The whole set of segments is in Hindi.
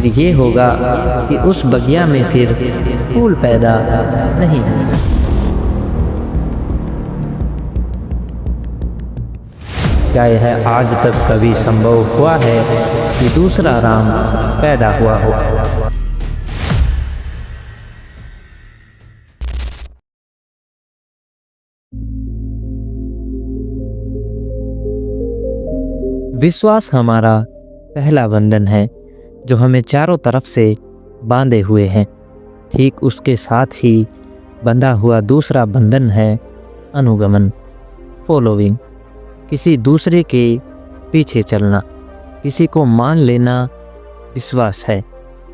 फिर ये होगा कि उस बगिया में फिर फूल पैदा नहीं होंगे। क्या यह आज तक कभी संभव हुआ है कि दूसरा राम पैदा हुआ हो? विश्वास हमारा पहला बंधन है जो हमें चारों तरफ से बांधे हुए हैं। ठीक उसके साथ ही बंधा हुआ दूसरा बंधन है अनुगमन, फॉलोइंग। किसी दूसरे के पीछे चलना, किसी को मान लेना विश्वास है,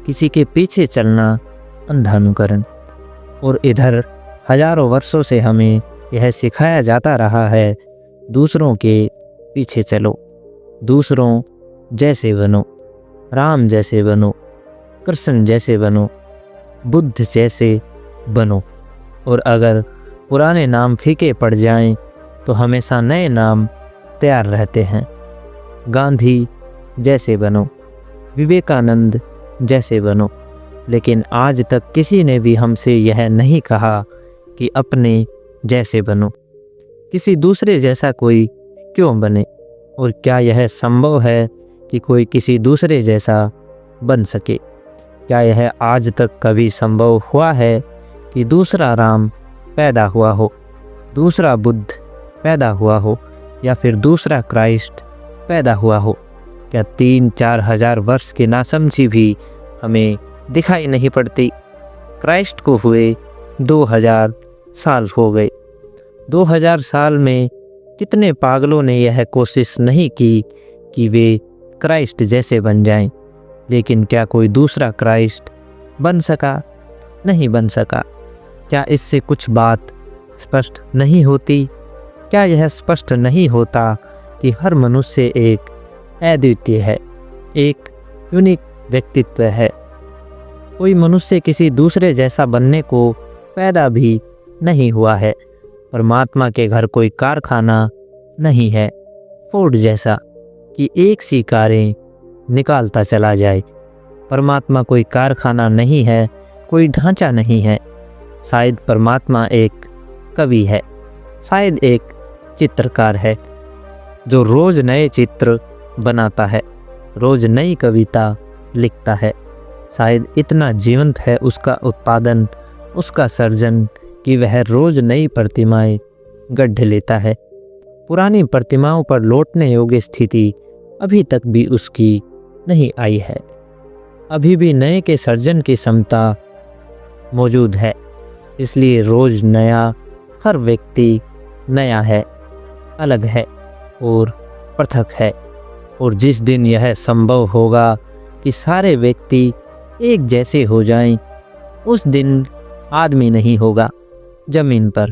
किसी के पीछे चलना अंधानुकरण। और इधर हजारों वर्षों से हमें यह सिखाया जाता रहा है, दूसरों के पीछे चलो, दूसरों जैसे बनो, राम जैसे बनो, कृष्ण जैसे बनो, बुद्ध जैसे बनो। और अगर पुराने नाम फीके पड़ जाएं तो हमेशा नए नाम तैयार रहते हैं। गांधी जैसे बनो, विवेकानंद जैसे बनो। लेकिन आज तक किसी ने भी हमसे यह नहीं कहा कि अपने जैसे बनो। किसी दूसरे जैसा कोई क्यों बने? और क्या यह संभव है कि कोई किसी दूसरे जैसा बन सके? क्या यह आज तक कभी संभव हुआ है कि दूसरा राम पैदा हुआ हो, दूसरा बुद्ध पैदा हुआ हो, या फिर दूसरा क्राइस्ट पैदा हुआ हो? क्या 3-4 हज़ार वर्ष की नासमझी भी हमें दिखाई नहीं पड़ती? क्राइस्ट को हुए 2000 साल हो गए। 2000 साल में कितने पागलों ने यह कोशिश नहीं की कि वे क्राइस्ट जैसे बन जाएं? लेकिन क्या कोई दूसरा क्राइस्ट बन सका? नहीं बन सका। क्या इससे कुछ बात स्पष्ट नहीं होती? क्या यह स्पष्ट नहीं होता कि हर मनुष्य एक अद्वितीय है, एक यूनिक व्यक्तित्व है? कोई मनुष्य किसी दूसरे जैसा बनने को पैदा भी नहीं हुआ है। परमात्मा के घर कोई कारखाना नहीं है फोर्ड जैसा कि एक सी कारें निकालता चला जाए। परमात्मा कोई कारखाना नहीं है, कोई ढांचा नहीं है। शायद परमात्मा एक कवि है, शायद एक चित्रकार है जो रोज नए चित्र बनाता है, रोज नई कविता लिखता है। शायद इतना जीवंत है उसका उत्पादन, उसका सर्जन, कि वह रोज नई प्रतिमाएं गढ़ लेता है। पुरानी प्रतिमाओं पर लौटने योग्य स्थिति अभी तक भी उसकी नहीं आई है। अभी भी नए के सर्जन की क्षमता मौजूद है। इसलिए रोज नया, हर व्यक्ति नया है, अलग है और पृथक है। और जिस दिन यह संभव होगा कि सारे व्यक्ति एक जैसे हो जाएं, उस दिन आदमी नहीं होगा, जमीन पर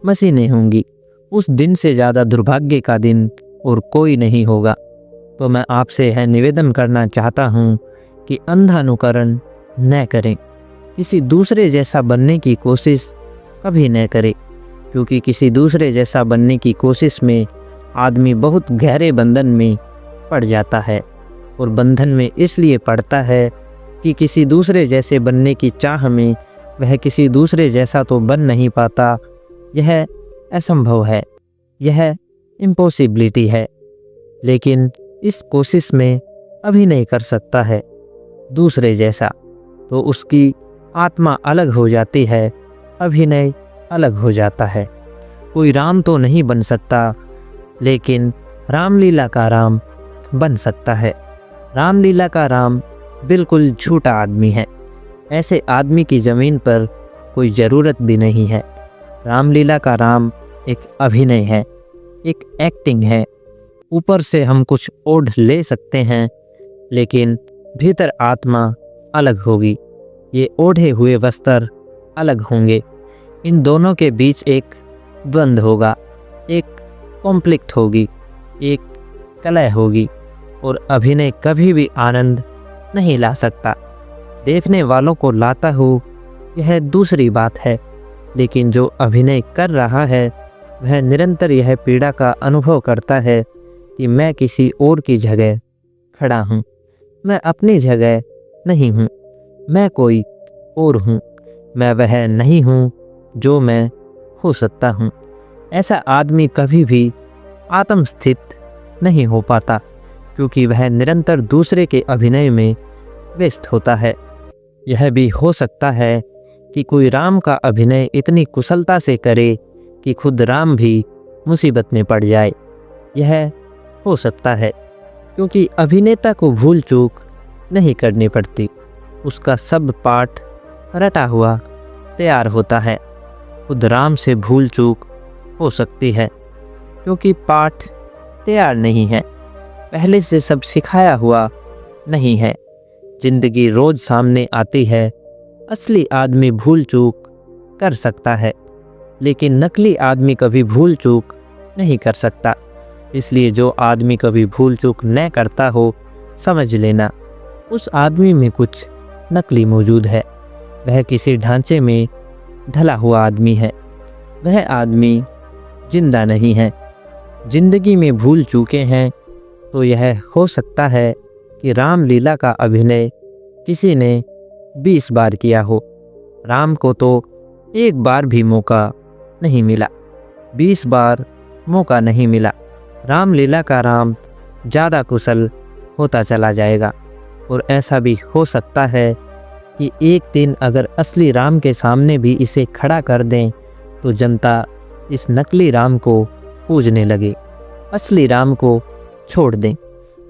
मशीनें होंगी। उस दिन से ज़्यादा दुर्भाग्य का दिन और कोई नहीं होगा। तो मैं आपसे यह निवेदन करना चाहता हूँ कि अंधानुकरण न करें, किसी दूसरे जैसा बनने की कोशिश कभी न करें, क्योंकि किसी दूसरे जैसा बनने की कोशिश में आदमी बहुत गहरे बंधन में पड़ जाता है। और बंधन में इसलिए पड़ता है कि किसी दूसरे जैसे बनने की चाह में वह किसी दूसरे जैसा तो बन नहीं पाता। यह असंभव है, यह इम्पॉसिबिलिटी है। लेकिन इस कोशिश में अभिनय कर सकता है दूसरे जैसा, तो उसकी आत्मा अलग हो जाती है, अभिनय अलग हो जाता है। कोई राम तो नहीं बन सकता, लेकिन रामलीला का राम बन सकता है। रामलीला का राम बिल्कुल झूठा आदमी है। ऐसे आदमी की ज़मीन पर कोई ज़रूरत भी नहीं है। रामलीला का राम एक अभिनय है, एक एक्टिंग है। ऊपर से हम कुछ ओढ़ ले सकते हैं, लेकिन भीतर आत्मा अलग होगी। ये ओढ़े हुए वस्त्र अलग होंगे। इन दोनों के बीच एक द्वंद्व होगा, एक कॉन्फ्लिक्ट होगी, एक कलह होगी। और अभिनय कभी भी आनंद नहीं ला सकता। देखने वालों को लाता हो यह दूसरी बात है, लेकिन जो अभिनय कर रहा है वह निरंतर यह पीड़ा का अनुभव करता है कि मैं किसी और की जगह खड़ा हूँ, मैं अपनी जगह नहीं हूँ, मैं कोई और हूँ, मैं वह नहीं हूँ जो मैं हो सकता हूँ। ऐसा आदमी कभी भी आत्मस्थित नहीं हो पाता, क्योंकि वह निरंतर दूसरे के अभिनय में व्यस्त होता है। यह भी हो सकता है कि कोई राम का अभिनय इतनी कुशलता से करे कि खुद राम भी मुसीबत में पड़ जाए। यह हो सकता है क्योंकि अभिनेता को भूल चूक नहीं करनी पड़ती, उसका सब पाठ रटा हुआ तैयार होता है। खुद राम से भूल चूक हो सकती है क्योंकि पाठ तैयार नहीं है, पहले से सब सिखाया हुआ नहीं है। जिंदगी रोज सामने आती है। असली आदमी भूल चूक कर सकता है, लेकिन नकली आदमी कभी भूल चूक नहीं कर सकता। इसलिए जो आदमी कभी भूल चूक न करता हो, समझ लेना उस आदमी में कुछ नकली मौजूद है। वह किसी ढांचे में ढला हुआ आदमी है, वह आदमी जिंदा नहीं है। जिंदगी में भूल चूके हैं तो यह हो सकता है कि रामलीला का अभिनय किसी ने 20 बार किया हो। राम को तो एक बार भी मौका नहीं मिला, 20 बार मौका नहीं मिला। रामलीला का राम ज़्यादा कुशल होता चला जाएगा। और ऐसा भी हो सकता है कि एक दिन अगर असली राम के सामने भी इसे खड़ा कर दें तो जनता इस नकली राम को पूजने लगे, असली राम को छोड़ दें।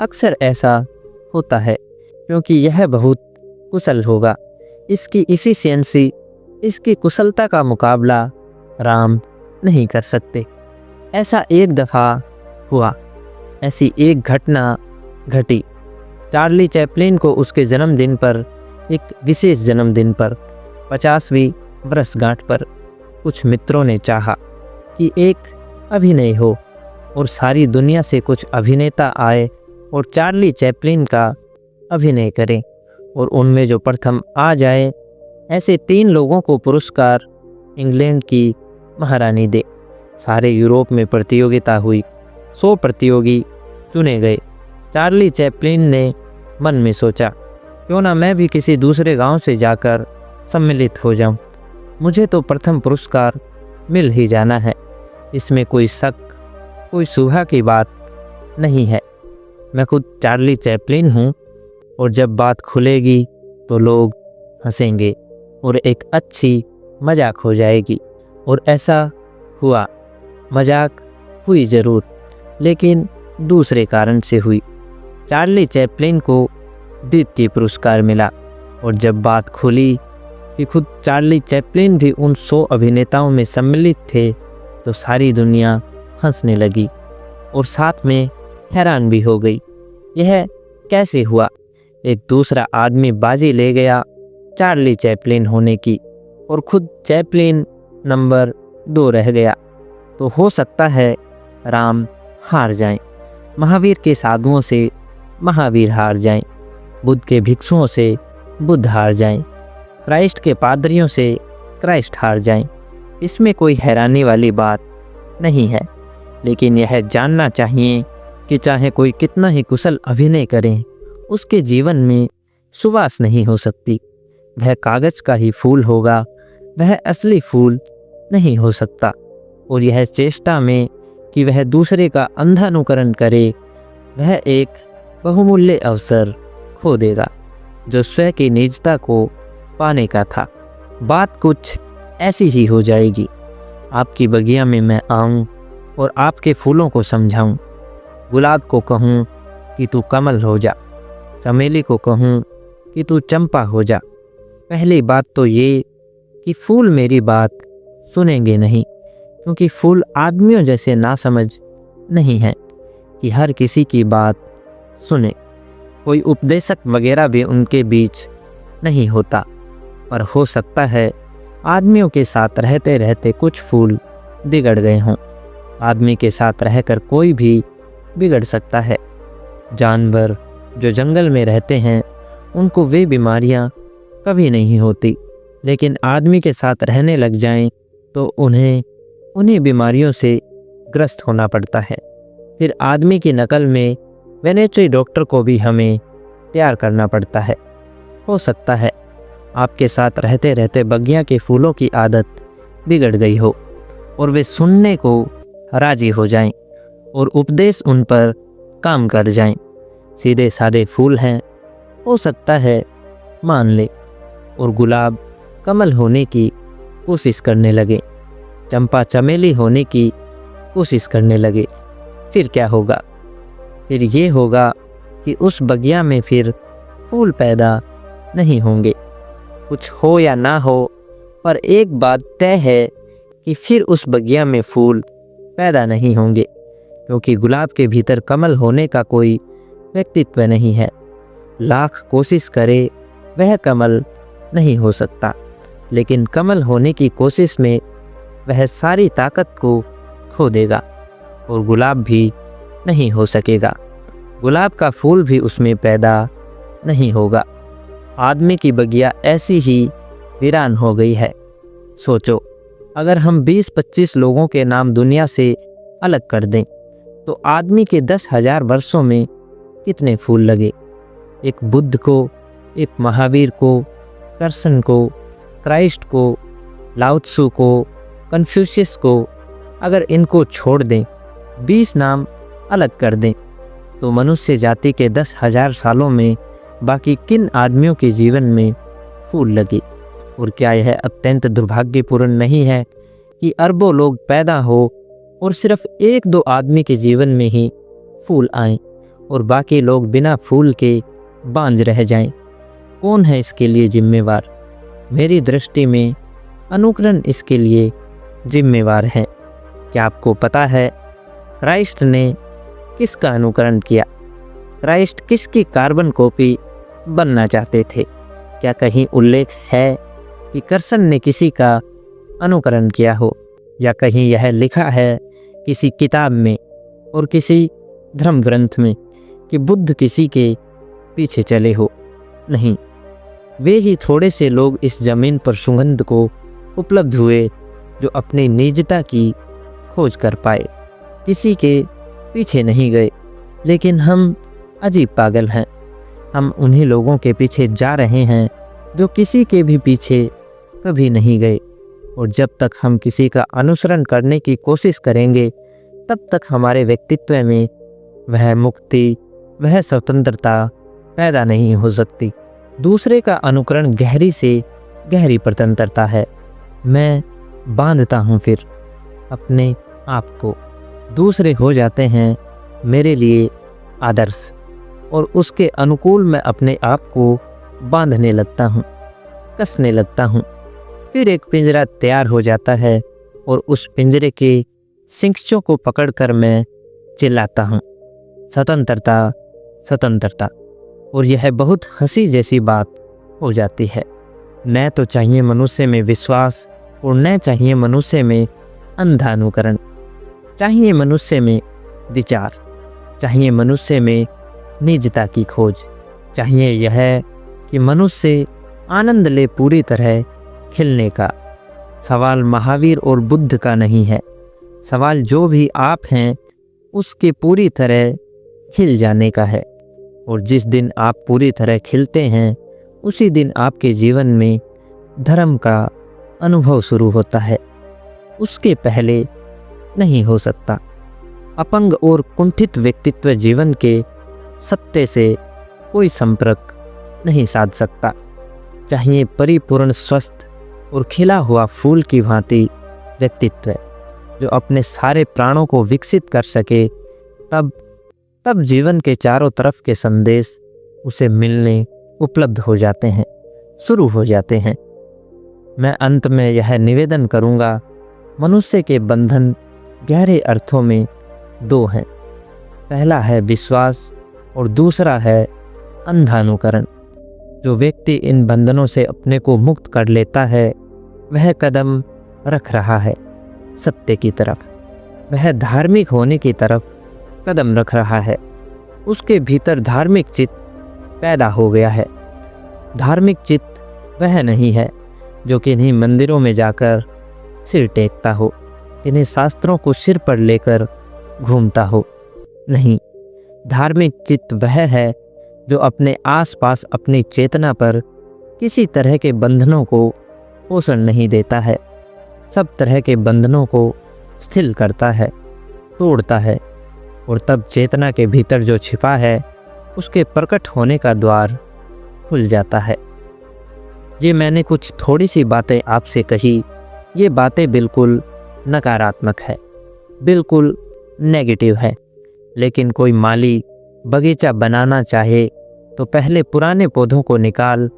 अक्सर ऐसा होता है क्योंकि यह बहुत कुशल होगा। इसकी इफिशिएंसी, इसकी कुशलता का मुकाबला राम नहीं कर सकते। ऐसा एक दफ़ा हुआ, ऐसी एक घटना घटी। चार्ली चैपलिन को उसके जन्मदिन पर, एक विशेष जन्मदिन पर, 50वीं वर्षगांठ पर कुछ मित्रों ने चाहा कि एक अभिनय हो और सारी दुनिया से कुछ अभिनेता आए और चार्ली चैपलिन का अभिनय करें और उनमें जो प्रथम आ जाए, ऐसे 3 लोगों को पुरस्कार इंग्लैंड की महारानी दे। सारे यूरोप में प्रतियोगिता हुई, 100 प्रतियोगी चुने गए। चार्ली चैपलिन ने मन में सोचा, क्यों ना मैं भी किसी दूसरे गांव से जाकर सम्मिलित हो जाऊं, मुझे तो प्रथम पुरस्कार मिल ही जाना है, इसमें कोई शक, कोई शुबा की बात नहीं है। मैं खुद चार्ली चैपलिन हूँ और जब बात खुलेगी तो लोग हंसेंगे और एक अच्छी मजाक हो जाएगी। और ऐसा हुआ, मजाक हुई ज़रूर, लेकिन दूसरे कारण से हुई। चार्ली चैपलिन को द्वितीय पुरस्कार मिला और जब बात खुली कि खुद चार्ली चैपलिन भी उन 100 अभिनेताओं में सम्मिलित थे तो सारी दुनिया हंसने लगी और साथ में हैरान भी हो गई। यह कैसे हुआ? एक दूसरा आदमी बाजी ले गया चार्ली चैपलिन होने की और खुद चैपलिन नंबर 2 रह गया। तो हो सकता है राम हार जाएं, महावीर के साधुओं से महावीर हार जाएं, बुद्ध के भिक्षुओं से बुद्ध हार जाएं, क्राइस्ट के पादरियों से क्राइस्ट हार जाएं। इसमें कोई हैरानी वाली बात नहीं है, लेकिन यह जानना चाहिए कि चाहे कोई कितना ही कुशल अभिनय करें, उसके जीवन में सुवास नहीं हो सकती। वह कागज का ही फूल होगा, वह असली फूल नहीं हो सकता। और यह चेष्टा में कि वह दूसरे का अंधानुकरण करे, वह एक बहुमूल्य अवसर खो देगा जो स्वयं की निजता को पाने का था। बात कुछ ऐसी ही हो जाएगी। आपकी बगिया में मैं आऊं और आपके फूलों को समझाऊं। गुलाब को कहूं कि तू कमल हो जा, चमेली को कहूं कि तू चंपा हो जा। पहली बात तो ये कि फूल मेरी बात सुनेंगे नहीं, क्योंकि फूल आदमियों जैसे नासमझ नहीं हैं कि हर किसी की बात सुने। कोई उपदेशक वगैरह भी उनके बीच नहीं होता। पर हो सकता है आदमियों के साथ रहते रहते कुछ फूल बिगड़ गए हों। आदमी के साथ रहकर कोई भी बिगड़ सकता है। जानवर जो जंगल में रहते हैं उनको वे बीमारियां कभी नहीं होती, लेकिन आदमी के साथ रहने लग जाएं तो उन्हें उन्हीं बीमारियों से ग्रस्त होना पड़ता है। फिर आदमी की नकल में वेटरनरी डॉक्टर को भी हमें तैयार करना पड़ता है। हो सकता है आपके साथ रहते रहते बगिया के फूलों की आदत बिगड़ गई हो और वे सुनने को राजी हो जाएं और उपदेश उन पर काम कर जाएं। सीधे सादे फूल हैं, हो सकता है मान ले, और गुलाब कमल होने की कोशिश करने लगे, चंपा चमेली होने की कोशिश करने लगे। फिर क्या होगा? फिर ये होगा कि उस बगिया में फिर फूल पैदा नहीं होंगे। कुछ हो या ना हो, पर एक बात तय है कि फिर उस बगिया में फूल पैदा नहीं होंगे, क्योंकि गुलाब के भीतर कमल होने का कोई व्यक्तित्व नहीं है। लाख कोशिश करे वह कमल नहीं हो सकता, लेकिन कमल होने की कोशिश में वह सारी ताकत को खो देगा और गुलाब भी नहीं हो सकेगा। गुलाब का फूल भी उसमें पैदा नहीं होगा। आदमी की बगिया ऐसी ही वीरान हो गई है। सोचो, अगर हम 20-25 लोगों के नाम दुनिया से अलग कर दें तो आदमी के 10,000 वर्षों में कितने फूल लगे? एक बुद्ध को, एक महावीर को, कर्सन को, क्राइस्ट को, लाओ त्सु को, कन्फ्यूशियस को, अगर इनको छोड़ दें, 20 नाम अलग कर दें, तो मनुष्य जाति के 10,000 सालों में बाकी किन आदमियों के जीवन में फूल लगे? और क्या यह अत्यंत दुर्भाग्यपूर्ण नहीं है कि अरबों लोग पैदा हो और सिर्फ 1-2 आदमी के जीवन में ही फूल आएं और बाकी लोग बिना फूल के बांझ रह जाएं? कौन है इसके लिए जिम्मेवार? मेरी दृष्टि में अनुकरण इसके लिए जिम्मेवार है। क्या आपको पता है क्राइस्ट ने किसका अनुकरण किया? क्राइस्ट किसकी कार्बन कॉपी बनना चाहते थे? क्या कहीं उल्लेख है कि कर्सन ने किसी का अनुकरण किया हो, या कहीं यह लिखा है किसी किताब में और किसी धर्म ग्रंथ में कि बुद्ध किसी के पीछे चले हो? नहीं, वे ही थोड़े से लोग इस जमीन पर सुगंध को उपलब्ध हुए जो अपनी निजता की खोज कर पाए, किसी के पीछे नहीं गए। लेकिन हम अजीब पागल हैं। हम उन्हीं लोगों के पीछे जा रहे हैं जो किसी के भी पीछे कभी नहीं गए। और जब तक हम किसी का अनुसरण करने की कोशिश करेंगे, तब तक हमारे व्यक्तित्व में वह मुक्ति, वह स्वतंत्रता पैदा नहीं हो सकती। दूसरे का अनुकरण गहरी से गहरी स्वतंत्रता है। मैं बांधता हूँ फिर अपने आप को, दूसरे हो जाते हैं मेरे लिए आदर्श, और उसके अनुकूल मैं अपने आप को बांधने लगता हूँ, कसने लगता हूँ। फिर एक पिंजरा तैयार हो जाता है और उस पिंजरे के सिंकचों को पकड़कर मैं चिल्लाता हूँ, स्वतंत्रता, स्वतंत्रता। और यह बहुत हंसी जैसी बात हो जाती है। न तो चाहिए मनुष्य में विश्वास और न चाहिए मनुष्य में अंधा अनुकरण। चाहिए मनुष्य में विचार, चाहिए मनुष्य में निजता की खोज। चाहिए यह कि मनुष्य आनंद ले पूरी तरह खिलने का। सवाल महावीर और बुद्ध का नहीं है, सवाल जो भी आप हैं उसके पूरी तरह खिल जाने का है। और जिस दिन आप पूरी तरह खिलते हैं, उसी दिन आपके जीवन में धर्म का अनुभव शुरू होता है। उसके पहले नहीं हो सकता। अपंग और कुंठित व्यक्तित्व जीवन के सत्य से कोई संपर्क नहीं साध सकता। चाहिए परिपूर्ण, स्वस्थ और खिला हुआ फूल की भांति व्यक्तित्व जो अपने सारे प्राणों को विकसित कर सके। तब जीवन के चारों तरफ के संदेश उसे मिलने उपलब्ध हो जाते हैं, शुरू हो जाते हैं। मैं अंत में यह निवेदन करूँगा, मनुष्य के बंधन गहरे अर्थों में 2 हैं। पहला है विश्वास और दूसरा है अंधानुकरण। जो व्यक्ति इन बंधनों से अपने को मुक्त कर लेता है, वह कदम रख रहा है सत्य की तरफ। वह धार्मिक होने की तरफ कदम रख रहा है। उसके भीतर धार्मिक चित्त पैदा हो गया है। धार्मिक चित्त वह नहीं है जो किन्हीं मंदिरों में जाकर सिर टेकता हो, इन्हीं शास्त्रों को सिर पर लेकर घूमता हो। नहीं, धार्मिक चित्त वह है जो अपने आसपास अपनी चेतना पर किसी तरह के बंधनों को पोषण नहीं देता है, सब तरह के बंधनों को शिथिल करता है, तोड़ता है, और तब चेतना के भीतर जो छिपा है उसके प्रकट होने का द्वार खुल जाता है। ये मैंने कुछ थोड़ी सी बातें आपसे कही, ये बातें बिल्कुल नकारात्मक है, बिल्कुल नेगेटिव है। लेकिन कोई माली बगीचा बनाना चाहे तो पहले पुराने पौधों को निकाल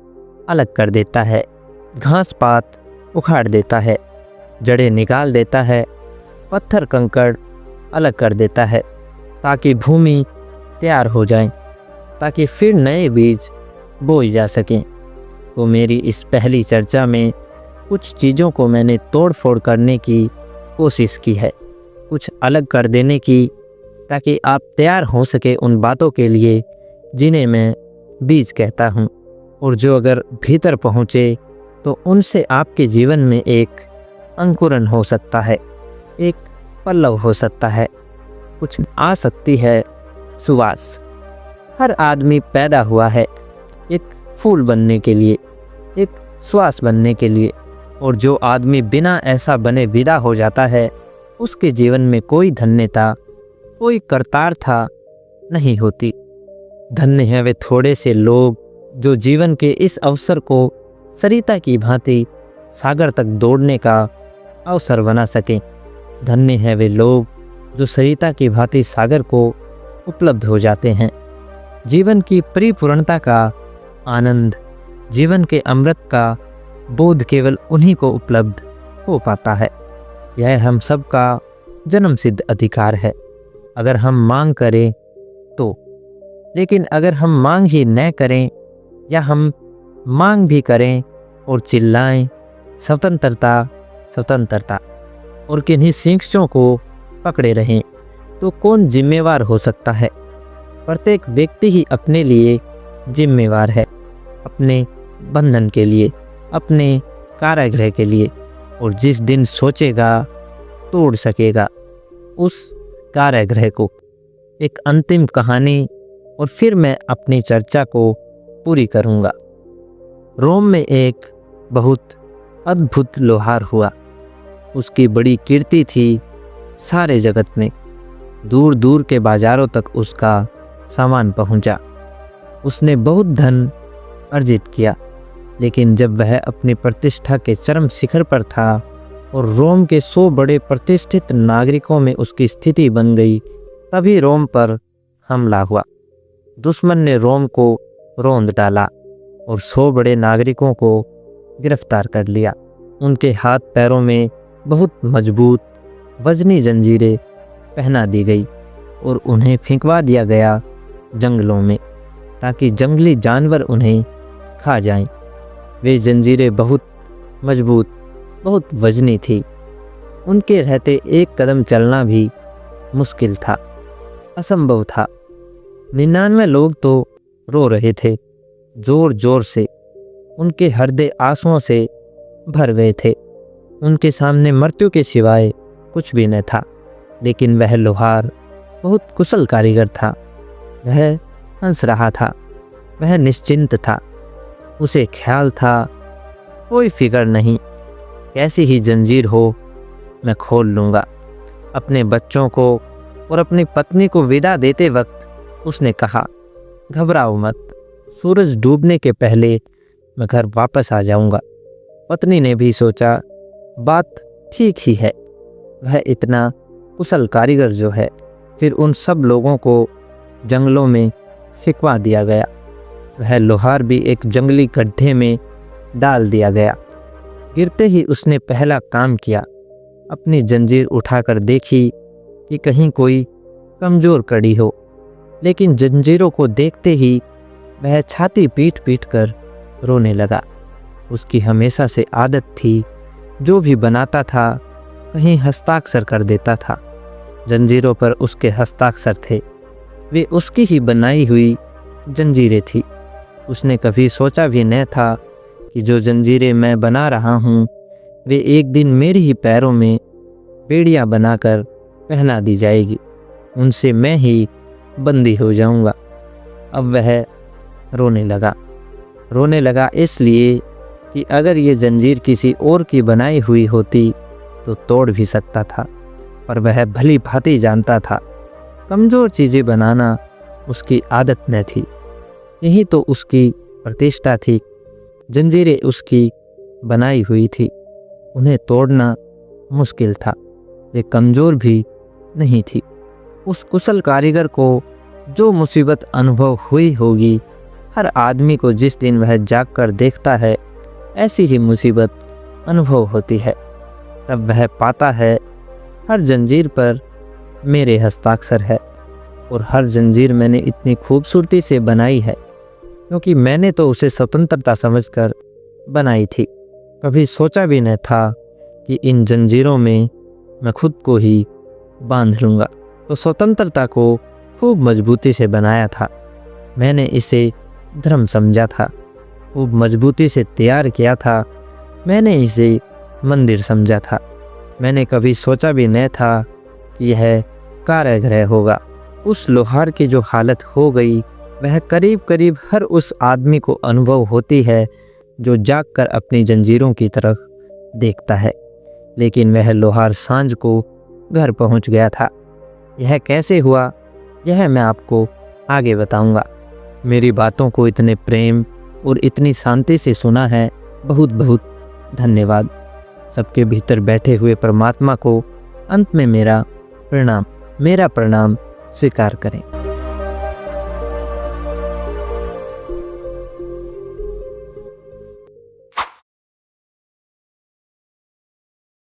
अलग कर देता है, घास पात उखाड़ देता है, जड़ें निकाल देता है, पत्थर कंकड़ अलग कर देता है, ताकि भूमि तैयार हो जाए, ताकि फिर नए बीज बोए जा सकें। तो मेरी इस पहली चर्चा में कुछ चीज़ों को मैंने तोड़ फोड़ करने की कोशिश की है, कुछ अलग कर देने की, ताकि आप तैयार हो सके उन बातों के लिए जिन्हें मैं बीज कहता हूँ, और जो अगर भीतर पहुँचे तो उनसे आपके जीवन में एक अंकुरन हो सकता है, एक पल्लव हो सकता है, कुछ आ सकती है सुवास। हर आदमी पैदा हुआ है एक फूल बनने के लिए, एक श्वास बनने के लिए, और जो आदमी बिना ऐसा बने विदा हो जाता है उसके जीवन में कोई धन्यता, कोई कर्तार्थता नहीं होती। धन्य हैं वे थोड़े से लोग जो जीवन के इस अवसर को सरिता की भांति सागर तक दौड़ने का अवसर बना सकें। धन्य हैं वे लोग जो सरिता की भांति सागर को उपलब्ध हो जाते हैं। जीवन की परिपूर्णता का आनंद, जीवन के अमृत का बोध केवल उन्हीं को उपलब्ध हो पाता है। यह हम सब का जन्मसिद्ध अधिकार है, अगर हम मांग करें तो। लेकिन अगर हम मांग ही न करें, या हम मांग भी करें और चिल्लाएं स्वतंत्रता स्वतंत्रता, और किन्हीं शिक्षों को पकड़े रहें, तो कौन जिम्मेवार हो सकता है? प्रत्येक व्यक्ति ही अपने लिए जिम्मेवार है, अपने बंधन के लिए, अपने कारागृह के लिए, और जिस दिन सोचेगा तोड़ सकेगा उस कारागृह को। एक अंतिम कहानी और फिर मैं अपनी चर्चा को पूरी करूंगा। रोम में एक बहुत अद्भुत लोहार हुआ। उसकी बड़ी कीर्ति थी सारे जगत में, दूर दूर के बाजारों तक उसका सामान पहुंचा। उसने बहुत धन अर्जित किया, लेकिन जब वह अपनी प्रतिष्ठा के चरम शिखर पर था और रोम के 100 बड़े प्रतिष्ठित नागरिकों में उसकी स्थिति बन गई, तभी रोम पर हमला हुआ। दुश्मन ने रोम को रौंद डाला और 100 बड़े नागरिकों को गिरफ्तार कर लिया। उनके हाथ पैरों में बहुत मजबूत वजनी जंजीरें पहना दी गई और उन्हें फेंकवा दिया गया जंगलों में, ताकि जंगली जानवर उन्हें खा जाएं। वे जंजीरें बहुत मजबूत, बहुत वजनी थी। उनके रहते एक कदम चलना भी मुश्किल था, असंभव था। 99 लोग तो रो रहे थे, जोर जोर से। उनके हृदय आंसुओं से भर गए थे। उनके सामने मृत्यु के सिवाय कुछ भी न था। लेकिन वह लोहार बहुत कुशल कारीगर था। वह हंस रहा था, वह निश्चिंत था। उसे ख्याल था, कोई फिक्र नहीं, कैसी ही जंजीर हो मैं खोल लूँगा। अपने बच्चों को और अपनी पत्नी को विदा देते वक्त उसने कहा, घबराओ मत, सूरज डूबने के पहले मैं घर वापस आ जाऊंगा। पत्नी ने भी सोचा, बात ठीक ही है, वह इतना कुशल कारीगर जो है। फिर उन सब लोगों को जंगलों में फेंकवा दिया गया। वह लोहार भी एक जंगली गड्ढे में डाल दिया गया। गिरते ही उसने पहला काम किया, अपनी जंजीर उठाकर देखी कि कहीं कोई कमज़ोर कड़ी हो। लेकिन जंजीरों को देखते ही वह छाती पीट पीट कर रोने लगा। उसकी हमेशा से आदत थी, जो भी बनाता था कहीं हस्ताक्षर कर देता था। जंजीरों पर उसके हस्ताक्षर थे, वे उसकी ही बनाई हुई जंजीरें थी। उसने कभी सोचा भी न था कि जो जंजीरें मैं बना रहा हूँ वे एक दिन मेरे ही पैरों में बेड़ियाँ बनाकर पहना दी जाएगी, उनसे मैं ही बंदी हो जाऊंगा। अब वह रोने लगा। रोने लगा इसलिए कि अगर ये जंजीर किसी और की बनाई हुई होती तो तोड़ भी सकता था, पर वह भली भांति जानता था कमज़ोर चीज़ें बनाना उसकी आदत न थी। यही तो उसकी प्रतिष्ठा थी। जंजीरें उसकी बनाई हुई थी, उन्हें तोड़ना मुश्किल था। वे कमज़ोर भी नहीं थी। उस कुशल कारीगर को जो मुसीबत अनुभव हुई होगी, हर आदमी को जिस दिन वह जागकर देखता है ऐसी ही मुसीबत अनुभव होती है। तब वह पाता है हर जंजीर पर मेरे हस्ताक्षर है, और हर जंजीर मैंने इतनी खूबसूरती से बनाई है क्योंकि मैंने तो उसे स्वतंत्रता समझकर बनाई थी। कभी सोचा भी न था कि इन जंजीरों में मैं खुद को ही बांध लूँगा। तो स्वतंत्रता को खूब मजबूती से बनाया था। मैंने इसे धर्म समझा था, खूब मजबूती से तैयार किया था। मैंने इसे मंदिर समझा था। मैंने कभी सोचा भी न था कि यह कारागृह होगा। उस लोहार की जो हालत हो गई वह करीब करीब हर उस आदमी को अनुभव होती है जो जागकर अपनी जंजीरों की तरफ देखता है। लेकिन वह लोहार सांझ को घर पहुंच गया था। यह कैसे हुआ, यह मैं आपको आगे बताऊंगा। मेरी बातों को इतने प्रेम और इतनी शांति से सुना है, बहुत बहुत धन्यवाद। सबके भीतर बैठे हुए परमात्मा को अंत में मेरा प्रणाम स्वीकार करें।